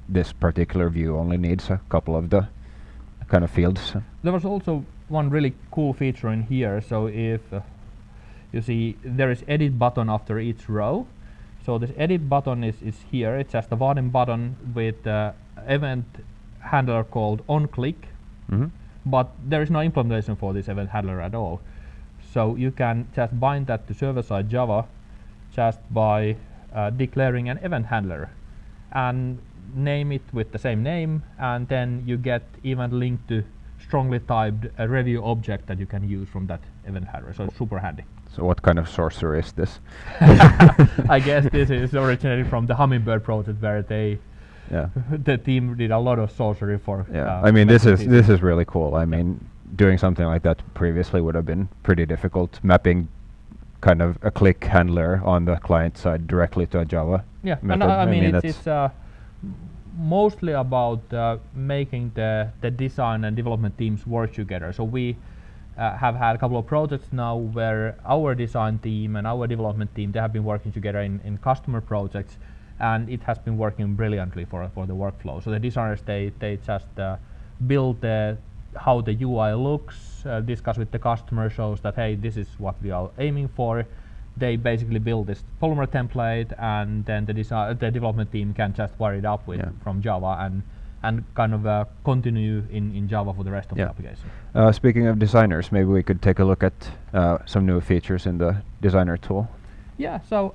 this particular view only needs a couple of the kind of fields. There was also one really cool feature in here. So if you see there is edit button after each row. So this edit button is here. It's just a Vaadin button with event handler called onClick. Mm-hmm. But there is no implementation for this event handler at all. So you can just bind that to server-side Java just by declaring an event handler and name it with the same name, and then you get even linked to strongly typed review object that you can use from that event handler. So it's super handy. So what kind of sorcery is this? I guess this is originated from the Hummingbird project, where the team did a lot of sorcery for. Yeah, I mean this is really cool. I mean, doing something like that previously would have been pretty difficult. Mapping kind of a click handler on the client side directly to a Java. Yeah, method. and I mean it's mostly about making the design and development teams work together. So we have had a couple of projects now where our design team and our development team, they have been working together in customer projects, and it has been working brilliantly for the workflow. So the designers, they just build how the UI looks, discuss with the customer, shows that hey, this is what we are aiming for. They basically build this Polymer template, and then the development team can just wire it up with from Java and kind of continue in Java for the rest of the application. Speaking of designers, maybe we could take a look at some new features in the designer tool. Yeah, so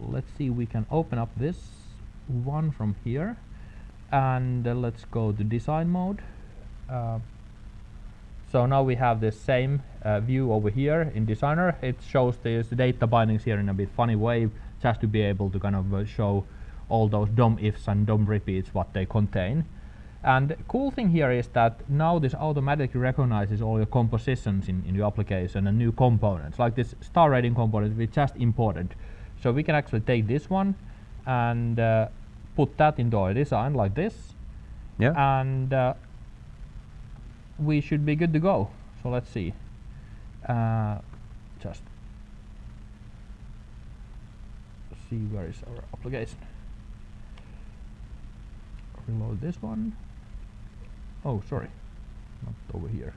let's see, we can open up this one from here, and let's go to design mode. So now we have the same view over here in designer. It shows these data bindings here in a bit funny way, just to be able to kind of show all those DOM ifs and DOM repeats what they contain. And the cool thing here is that now this automatically recognizes all your compositions in your application and new components, like this star rating component we just imported. So we can actually take this one and put that into our design like this. Yeah. And we should be good to go. So let's see. Just see where is our application. Reload this one. Oh, sorry, not over here.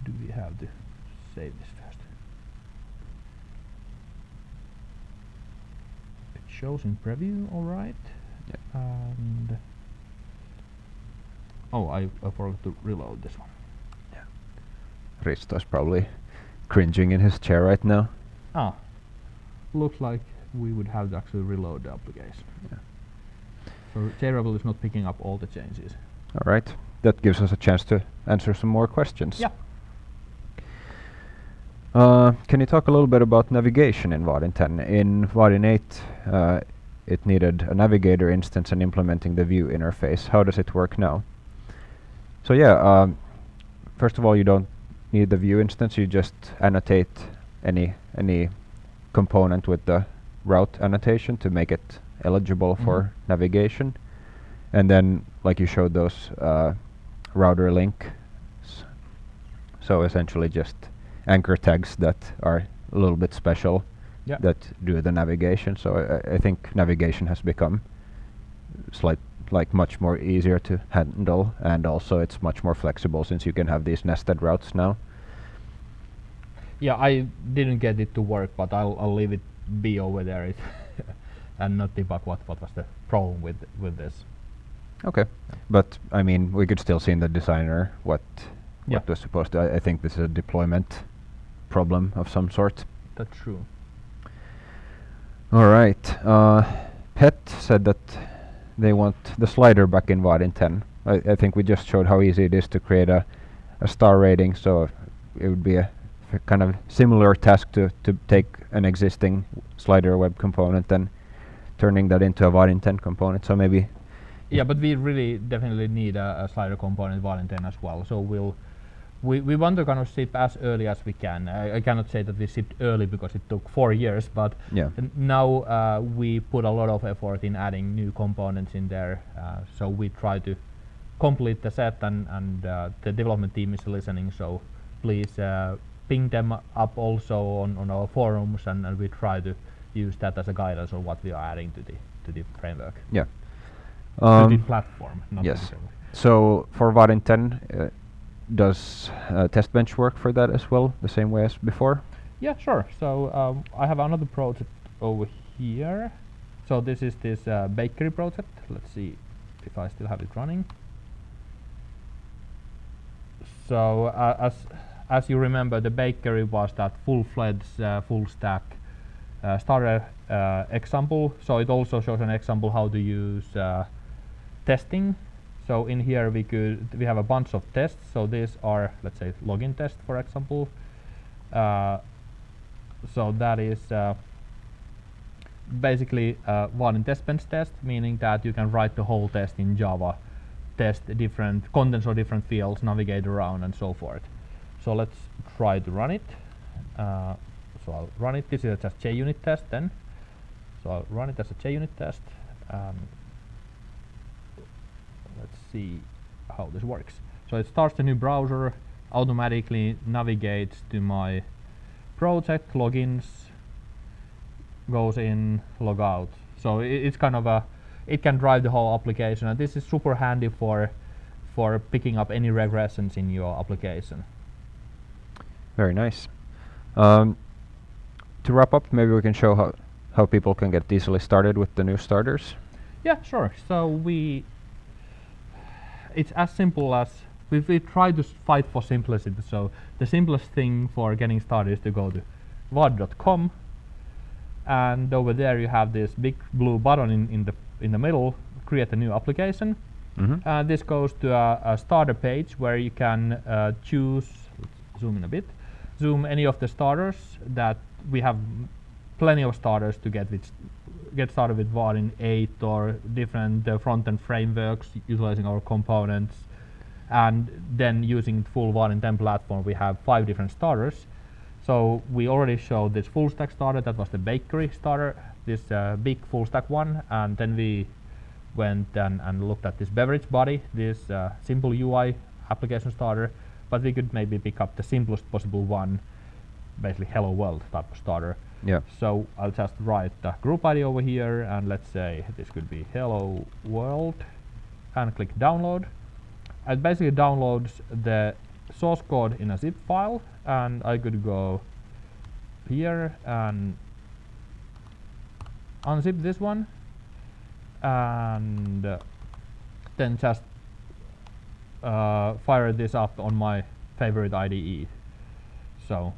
Do we have to save this first? It shows in preview, all right. Yeah. And oh, I forgot to reload this one. Yeah. Risto's probably cringing in his chair right now. Ah, looks like we would have to actually reload the application. Yeah. So JRebel is not picking up all the changes. All right. that gives us a chance to answer some more questions. Yeah. Can you talk a little bit about navigation in Vaadin 10? In Vaadin 8, it needed a Navigator instance and implementing the view interface. How does it work now? So yeah, first of all, you don't need the view instance. You just annotate any component with the route annotation to make it eligible for navigation. And then, like you showed, those router links. So essentially just anchor tags that are a little bit special that do the navigation. So I think navigation has become much more easier to handle, and also it's much more flexible since you can have these nested routes now. Yeah, I didn't get it to work, but I'll leave it be over there and not debug what was the problem with this. Okay, but I mean, we could still see in the designer what was supposed to. I think this is a deployment problem of some sort. That's true. All right. Pet said that they want the slider back in Vaadin 10. I think we just showed how easy it is to create a star rating, so it would be a kind of similar task to take an existing slider web component and turning that into a Vaadin 10 component. So maybe. Yeah, but we really definitely need a slider component in Vaadin 10 as well. So we want to kind of ship as early as we can. I cannot say that we shipped early because it took 4 years, but now we put a lot of effort in adding new components in there. So we try to complete the set, and the development team is listening. So please ping them up also on our forums, and we try to use that as a guidance on what we are adding to the framework. Yeah. To the platform. Not yes. So for Vaadin 10. Does test bench work for that as well, the same way as before? Yeah, sure. So I have another project over here. So this is this bakery project. Let's see if I still have it running. So as you remember, the bakery was that full-fledged full stack starter example. So it also shows an example how to use testing. So in here we have a bunch of tests. So these are, let's say, login test, for example. So that is basically one test bench test, meaning that you can write the whole test in Java, test different contents or different fields, navigate around, and so forth. So let's try to run it. So I'll run it. This is just JUnit test then. So I'll run it as a JUnit test. Let's see how this works. So it starts the new browser, automatically navigates to my project, logins, goes in, log out. So it's kind of it can drive the whole application, and this is super handy for picking up any regressions in your application. Very nice. To wrap up, maybe we can show how people can get easily started with the new starters. Yeah, sure. So it's as simple as we try to fight for simplicity. So the simplest thing for getting started is to go to vaadin.com, and over there you have this big blue button in the middle, create a new application. This goes to a starter page where you can choose. Let's zoom in a bit. Zoom any of the starters that we have. Plenty of starters to get started with Vaadin 8 or different front-end frameworks utilizing our components, and then using full Vaadin 10 platform we have 5 different starters. So we already showed this full stack starter, that was the bakery starter, this big full stack one, and then we went and looked at this Beverage Body, this simple UI application starter, but we could maybe pick up the simplest possible one, basically hello world type of starter. Yeah. So I'll just write the group ID over here, and let's say this could be hello world, and click download. It basically downloads the source code in a zip file, and I could go here and unzip this one, and then just fire this up on my favorite IDE. So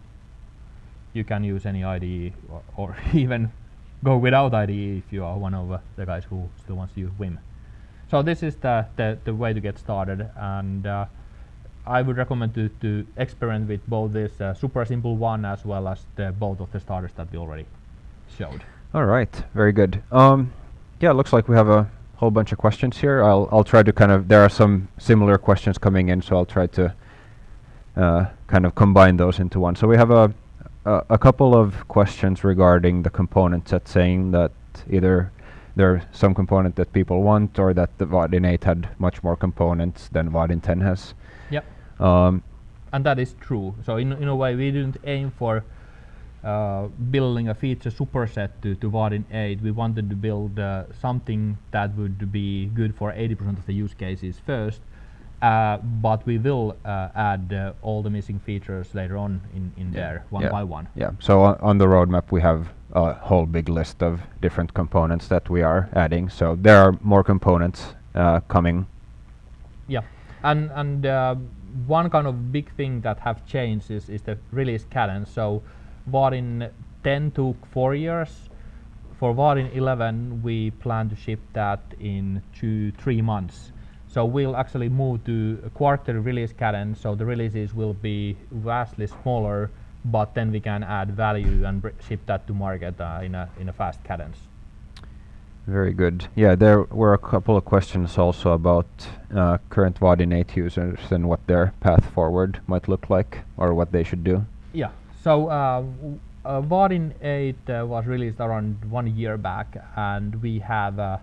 you can use any IDE or even go without IDE if you are one of the guys who still wants to use Vim. So this is the way to get started, and I would recommend to experiment with both this super simple one as well as both of the starters that we already showed. All right, very good. Yeah, it looks like we have a whole bunch of questions here. I'll try to kind of, there are some similar questions coming in, so I'll try to kind of combine those into one. So we have a couple of questions regarding the component set, saying that either there's some component that people want, or that the Vaadin 8 had much more components than Vaadin 10 has. Yep. And that is true. So in a way, we didn't aim for building a feature superset to Vaadin 8. We wanted to build something that would be good for 80% of the use cases first, but we will add all the missing features later on in there, one by one. Yeah, so on the roadmap we have a whole big list of different components that we are adding, so there are more components coming. Yeah, and one kind of big thing that have changed is the release cadence. So Vaadin 10 took 4 years. For Vaadin 11 we plan to ship that in 2-3 months. So we'll actually move to a quarterly release cadence, so the releases will be vastly smaller, but then we can add value and ship that to market in a fast cadence. Very good. Yeah, there were a couple of questions also about current Vaadin 8 users and what their path forward might look like, or what they should do. Yeah, so Vaadin 8 was released around 1 year back, and we have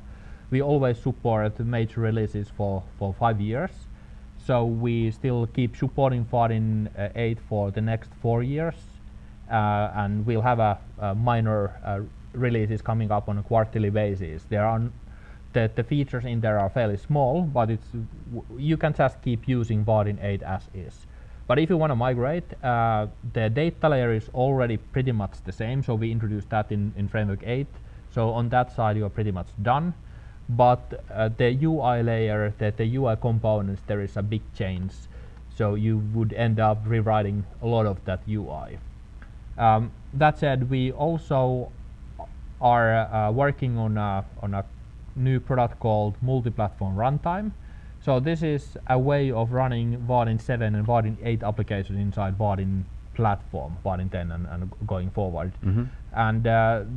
we always support major releases for 5 years. So we still keep supporting Vaadin 8 for the next 4 years, and we'll have a minor releases coming up on a quarterly basis. There are the features in there are fairly small, but you can just keep using Vaadin 8 as is. But if you want to migrate, the data layer is already pretty much the same, so we introduced that in Framework 8. So on that side you are pretty much done. But the UI layer, the UI components, there is a big change. So you would end up rewriting a lot of that UI. That said, we also are working on a new product called multi-platform runtime. So this is a way of running Vaadin 7 and Vaadin 8 applications inside Vaadin platform, Vaadin 10 and going forward. Mm-hmm. And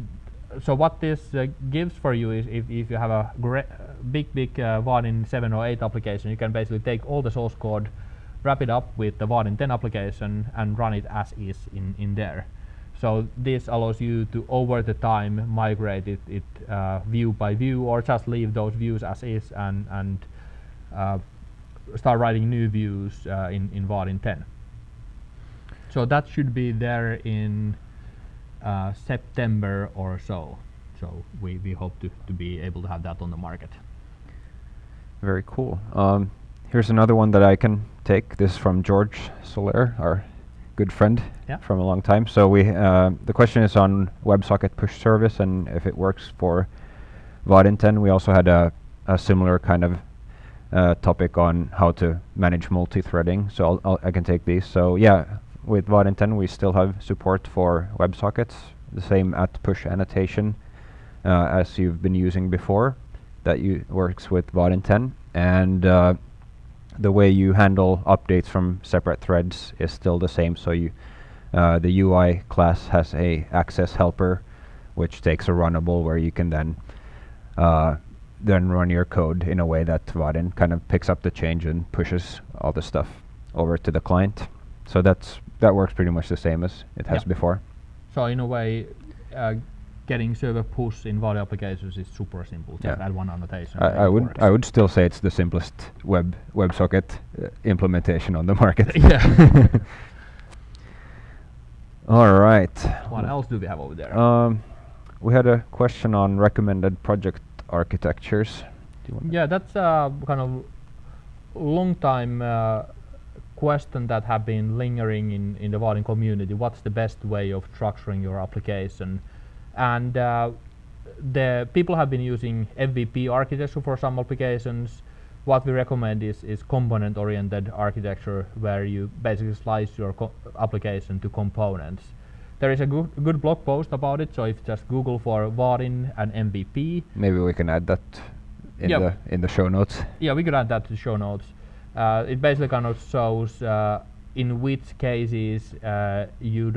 so what this gives for you is if you have a big Vaadin 7 or 8 application, you can basically take all the source code, wrap it up with the Vaadin 10 application and run it as is in there. So this allows you to over the time migrate it view by view, or just leave those views as is and start writing new views in Vaadin 10. So that should be there in September or so. So we hope to be able to have that on the market. Very cool. Here's another one that I can take. This is from George Soler, our good friend from a long time. So we the question is on WebSocket push service and if it works for Vaadin 10. We also had a similar kind of topic on how to manage multi-threading. So I can take these. So yeah, with Vaadin 10 we still have support for WebSockets, the same @push annotation as you've been using before, that works with Vaadin 10, and the way you handle updates from separate threads is still the same. So the UI class has a access helper which takes a runnable where you can then run your code in a way that Vaadin kind of picks up the change and pushes all the stuff over to the client. So that works pretty much the same as it has before. So in a way, getting server push in Vaadin applications is super simple. Just add one annotation. I would still say it's the simplest WebSocket implementation on the market. Yeah. All right. What else do we have over there? We had a question on recommended project architectures. Do you want that's a kind of long time question that have been lingering in the Vaadin community. What's the best way of structuring your application? And the people have been using MVP architecture for some applications. What we recommend is component-oriented architecture, where you basically slice your application to components. There is a good blog post about it, so if you just Google for Vaadin and MVP. Maybe we can add that in the show notes. Yeah, we could add that to the show notes. It basically kind of shows in which cases you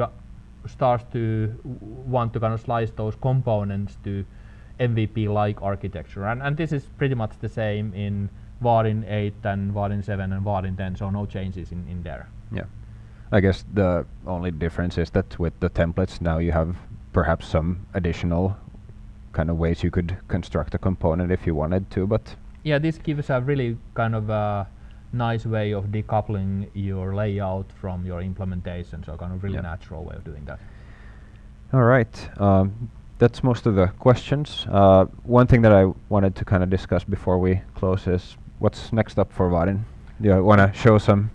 start to want to kind of slice those components to MVP-like architecture, and this is pretty much the same in Vaadin 8 and Vaadin 7 and Vaadin 10, so no changes in there. Yeah, I guess the only difference is that with the templates now you have perhaps some additional kind of ways you could construct a component if you wanted to, but yeah, this gives a really kind of a nice way of decoupling your layout from your implementation, so kind of really natural way of doing that. All right, that's most of the questions. One thing that I wanted to kind of discuss before we close is what's next up for Vaadin. Do you want to show some,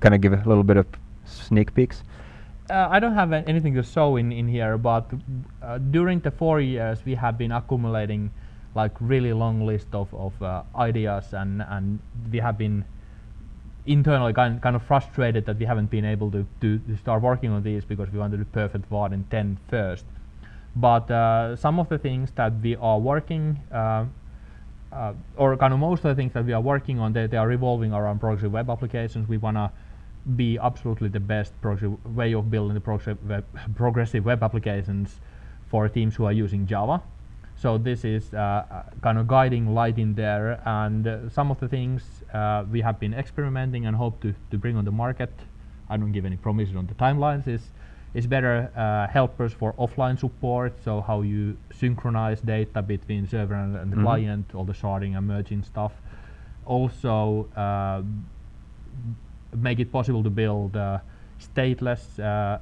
kind of give a little bit of sneak peeks? I don't have anything to show in here, but during the 4 years we have been accumulating like really long list of ideas, and we have been internally kind of frustrated that we haven't been able to start working on these because we wanted to do perfect Vaadin 10 first. But some of the things that we are working, or kind of most of the things that we are working on, they are revolving around progressive web applications. We want to be absolutely the best way of building the progressive web applications for teams who are using Java. So this is kind of guiding light in there, and some of the things we have been experimenting and hope to bring on the market. I don't give any promises on the timelines. Is better helpers for offline support, so how you synchronize data between server and the client, all the sharding and merging stuff. Also make it possible to build stateless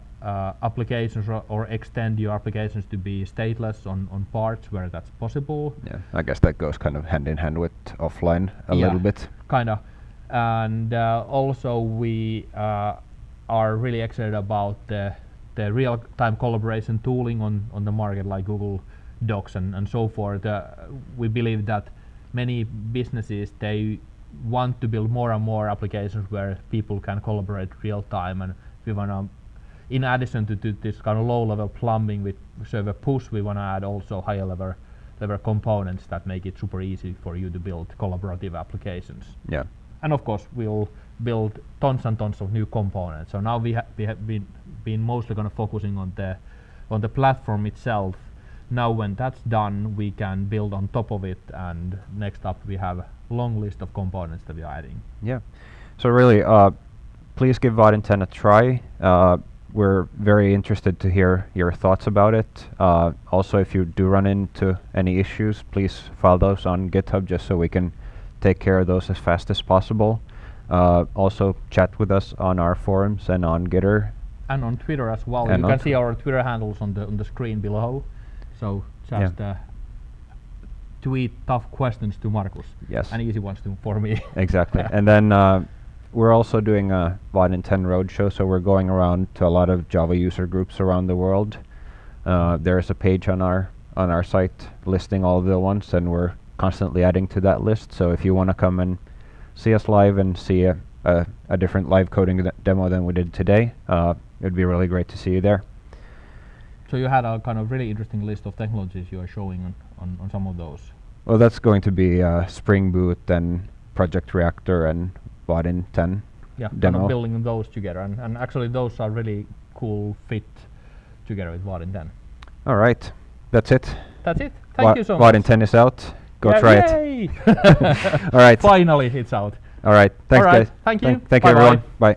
applications, or extend your applications to be stateless on parts where that's possible. Yeah, I guess that goes kind of hand in hand with offline a little bit. Kind of. And also we are really excited about the real-time collaboration tooling on the market, like Google Docs and so forth. We believe that many businesses, they want to build more and more applications where people can collaborate real time, and we want to, in addition to this kind of low-level plumbing with server push, we want to add also higher level components that make it super easy for you to build collaborative applications. Yeah. And of course we'll build tons and tons of new components. So now we have been mostly kind of focusing on the platform itself. Now when that's done, we can build on top of it, and next up we have a long list of components that we are adding. Yeah. So really, please give Vaadin 10 a try. We're very interested to hear your thoughts about it. Also, if you do run into any issues, please file those on GitHub just so we can take care of those as fast as possible. Also, chat with us on our forums and on Gitter. And on Twitter as well. You can see our Twitter handles on the screen below. So just tweet tough questions to Marcus. Yes. And easy ones for me. Exactly. And then we're also doing a Vaadin 10 roadshow, so we're going around to a lot of Java user groups around the world. There's a page on our site listing all of the ones, and we're constantly adding to that list. So if you want to come and see us live and see a different live coding demo than we did today, it'd be really great to see you there. So you had a kind of really interesting list of technologies you are showing on some of those. Well, that's going to be Spring Boot and Project Reactor and Vaadin 10 yeah, demo. Kind of building those together, and actually those are really cool fit together with Vaadin 10. All right, that's it. That's it. Thank you so much. Vaadin 10 is out. Go try it. All right. Finally, it's out. All right. Thanks, guys. Thank you. Thank you, everyone. Bye.